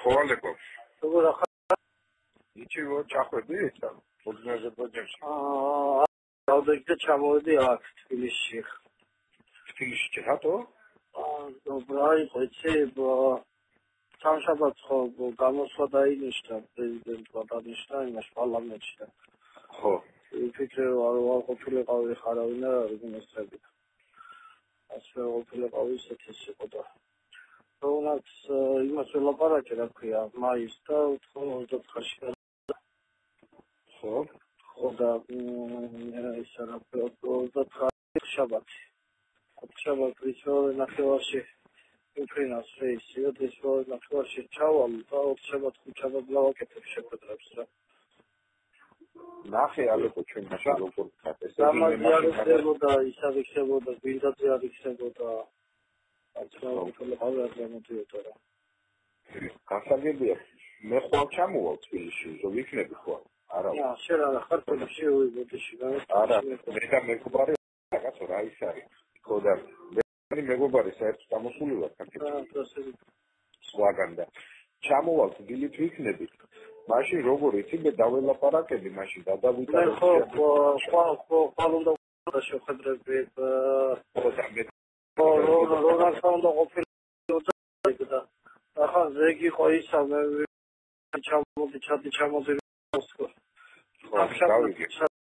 ხოვალებო. როგორ ახლა? იჩივო ჩახვედი ესა. ფუძნაზე პროექტში. დავდექი და ჩამოვედი აქ თბილისში. თბილისში რატო? რა იყო იცი სამშაბათს ხო გამოსვლა დაინიშნა პრეზიდენტმა დანიშნა იმას პარლამენტში და ხო ვიფიქრე რომ არ ყოფილიყავი ხარავინ და რეგიონსები ასე ყოფილიყავი ისეთი იყო და თუნდაც იმას ველაპარაკე რა ქვია მაის და 29-ში ხო და ისა რა ქვია 29 შაბათი ისე ნახევარში უფრინას რეისი და ეს ნახევარში ჩავალ და ოთხშაბათ ხუთშაბათ გავაკეთებ შეხვედრებს რა ნახე ალეკო ჩვენ მაშინ როგორ ხარ სამაზი არ ხდებოდა ისა ხდებოდა გვინდაზე არ ხდებოდა აცრავთულ ყავარ გამოდიოდა რა გასაგებია მე ხვალ ჩამოვალ თბილისში რომ ვიქნები ხვალ არა შენ არა ხარ თბილისში ვიბოდიში არა მე და მეგობარი რაღაცა რა ის არის ხოდა მე მეგობარი საერთოდ ამოსული ვარ კაკეთე სხვაგან და ჩამოვალ თბილისში ვიქნები მაშინ როგორ იცი მე დაველაპარაკები მაშინ გადავიტანე ხო უნდა შეხვედრები ხო უნდა ყოფილიყო ახლა ზეგი იყო ისა მე ჩამოდი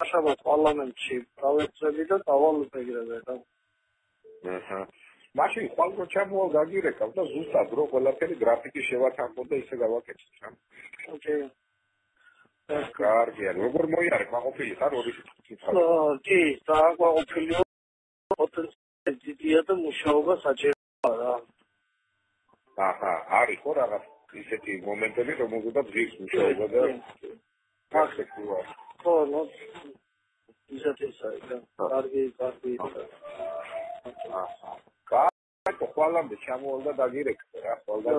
შაბათ პარლამენტში დავეცები და დავალ ეგრევე და აჰა მაშინ ხვალ ჩამოვალ გაგირეკავ და ზუსტად რო ყველაფერი გრაფიკი შევათანხმო და ისე გავაკეთე რა ოკეი კარგია როგორ მოიარე მაყოფილი ხარ ორი კი დააკვაყოფილი პოტენციალი დიდია და მუშაობა საჭიროა რა აჰა არის ხო რაღაც ისეთი მომენტები რომელზედაც ღირს მუშაობა და პერსპექტივა ხო ნუ ისეთი საერთოდ კარგი აჰა კარგი ხვალამდე ჩამოვალ და დაგირეკე რა ხვალ და